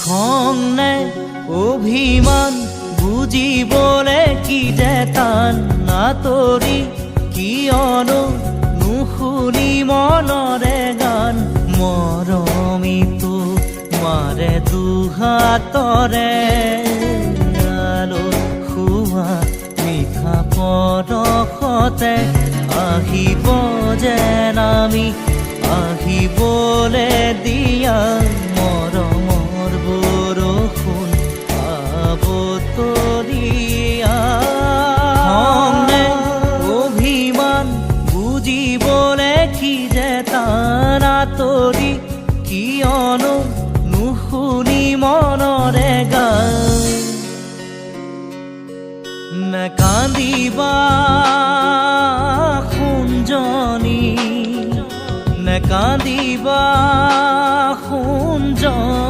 খং নে অভিমান বুজিবলে কি যে টান আঁতৰি কিয়নো নুশুনি মনৰে গান মৰমিতো মাৰে দুহাতৰে আলসুৱা মিঠা পৰশতে আহিব যেন আমি আহিবলে দিয়া মৰমৰ বৰষুণ আবতৰীয়া খংনে অভিমান বুজিবলে কি যে টান আঁতৰি কিয়নো নুশুনি মনৰে গান নেকান্দিবা সোণজনী নেকান্দিবা